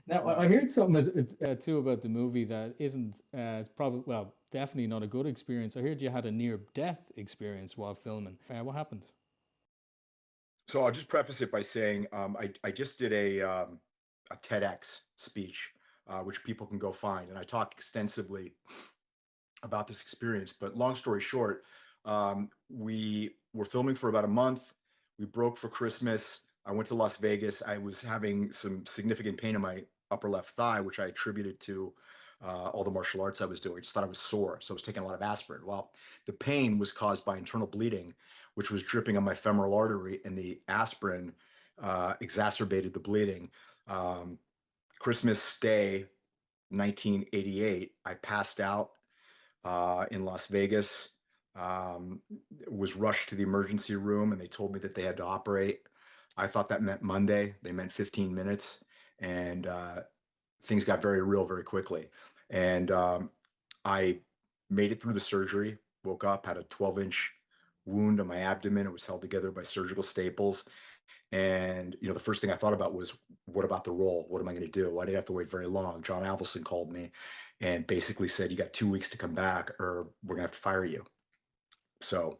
Now, I heard something too about the movie that isn't it's probably well, definitely not a good experience. I heard you had a near death experience while filming. What happened? So I'll just preface it by saying I just did a TEDx speech, which people can go find, and I talk extensively about this experience. But long story short, we were filming for about a month. We broke for Christmas. I went to Las Vegas. I was having some significant pain in my upper left thigh, which I attributed to all the martial arts I was doing. I just thought I was sore, so I was taking a lot of aspirin. Well, the pain was caused by internal bleeding, which was dripping on my femoral artery, and the aspirin exacerbated the bleeding. Um, Christmas Day, 1988, I passed out in Las Vegas. Um, was rushed to the emergency room, and they told me that they had to operate. I thought that meant Monday. They meant 15 minutes, and things got very real very quickly. And I made it through the surgery. Woke up, had a 12-inch wound on my abdomen. It was held together by surgical staples. And the first thing I thought about was, what about the role? What am I going to do? I didn't have to wait very long. John Avildsen called me and basically said, "You got 2 weeks to come back, or we're gonna have to fire you." So,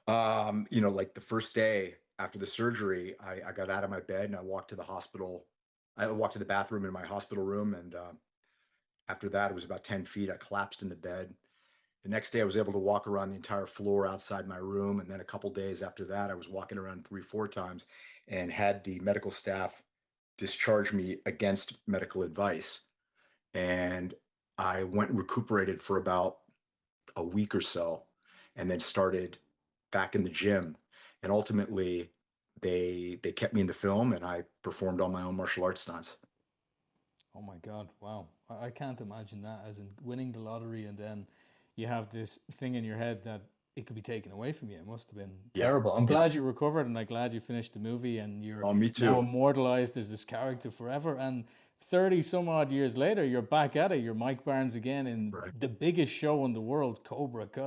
like the first day after the surgery, I got out of my bed and I walked to the hospital. I walked to the bathroom in my hospital room, and after that, it was about 10 feet. I collapsed in the bed. The next day, I was able to walk around the entire floor outside my room. And then a couple days after that, I was walking around 3, 4 times and had the medical staff discharge me against medical advice. And I went and recuperated for about a week or so, and then started back in the gym. And ultimately, they kept me in the film, and I performed all my own martial arts stunts. Oh my God! Wow, I can't imagine that. As in winning the lottery, and then you have this thing in your head that it could be taken away from you. It must have been Yeah. terrible. I'm It, glad you recovered, and I'm glad you finished the movie, and you're oh, me now too. immortalized as this character forever. And 30 some odd years later, you're back at it. You're Mike Barnes again in Right. the biggest show in the world, Cobra Kai.